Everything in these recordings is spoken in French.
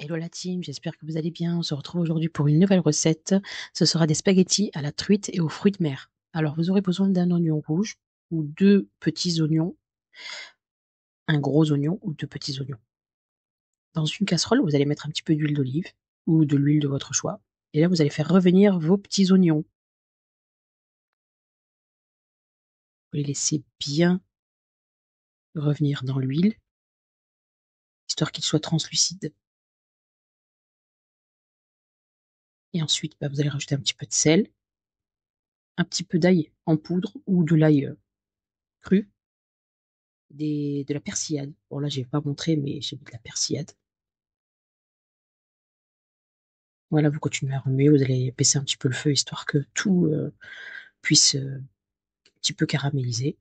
Hello la team, j'espère que vous allez bien. On se retrouve aujourd'hui pour une nouvelle recette. Ce sera des spaghettis à la truite et aux fruits de mer. Alors vous aurez besoin d'un oignon rouge ou deux petits oignons, un gros oignon ou deux petits oignons. Dans une casserole, vous allez mettre un petit peu d'huile d'olive ou de l'huile de votre choix. Et là, vous allez faire revenir vos petits oignons. Vous les laissez bien revenir dans l'huile, histoire qu'ils soient translucides. Et ensuite, vous allez rajouter un petit peu de sel, un petit peu d'ail en poudre ou de l'ail cru, de la persillade. Bon, là, je vais pas montrer, mais j'ai mis de la persillade. Voilà, vous continuez à remuer, vous allez baisser un petit peu le feu, histoire que tout puisse un petit peu caraméliser.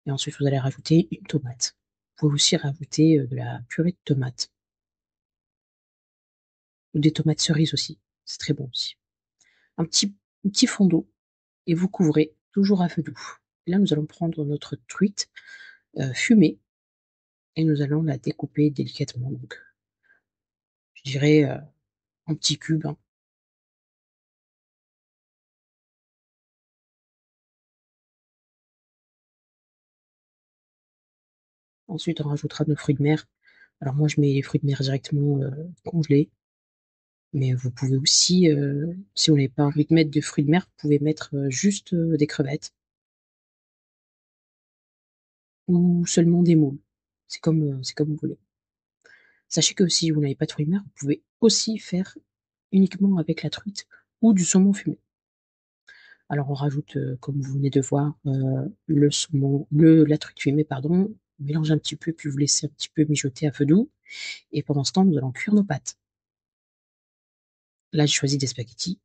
Et ensuite, vous allez rajouter une tomate. Vous pouvez aussi rajouter de la purée de tomates. Ou des tomates cerises aussi. C'est très bon aussi. Un petit fond d'eau. Et vous couvrez toujours à feu doux. Et là, nous allons prendre notre truite fumée. Et nous allons la découper délicatement. Donc, je dirais en petits cubes, hein. Ensuite, on rajoutera nos fruits de mer. Alors moi, je mets les fruits de mer directement congelés. Mais vous pouvez aussi, si vous n'avez pas envie de mettre de fruits de mer, vous pouvez mettre juste des crevettes ou seulement des moules. C'est comme vous voulez. Sachez que si vous n'avez pas de fruits de mer, vous pouvez aussi faire uniquement avec la truite ou du saumon fumé. Alors on rajoute, comme vous venez de voir, le saumon, la truite fumée, pardon. On mélange un petit peu, puis vous laissez un petit peu mijoter à feu doux. Et pendant ce temps, nous allons cuire nos pâtes. Là, j'ai choisi des spaghettis.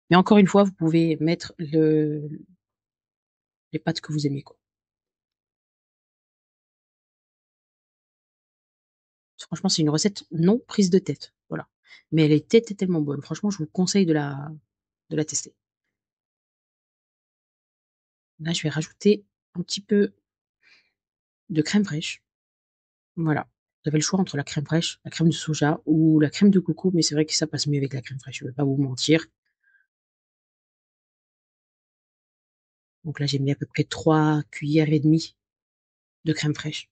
Mais encore une fois, vous pouvez mettre les pâtes que vous aimez, quoi. Franchement, c'est une recette non prise de tête. Voilà. Mais elle était tellement bonne. Franchement, je vous conseille de la tester. Là, je vais rajouter un petit peu de crème fraîche. Voilà. Vous avez le choix entre la crème fraîche, la crème de soja ou la crème de coco, mais c'est vrai que ça passe mieux avec la crème fraîche. Je ne vais pas vous mentir. Donc là, j'ai mis à peu près 3 cuillères et demie de crème fraîche.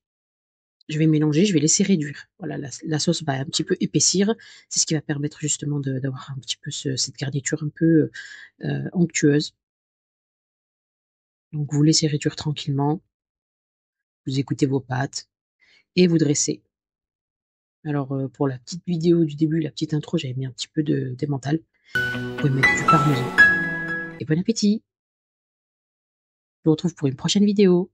Je vais mélanger, je vais laisser réduire. Voilà, la sauce va un petit peu épaissir. C'est ce qui va permettre justement d'avoir un petit peu cette garniture un peu onctueuse. Donc vous laissez réduire tranquillement, vous écoutez vos pâtes et vous dressez. Alors pour la petite vidéo du début, la petite intro, j'avais mis un petit peu d'emmental. Vous pouvez mettre du parmesan. Et bon appétit. Je vous retrouve pour une prochaine vidéo.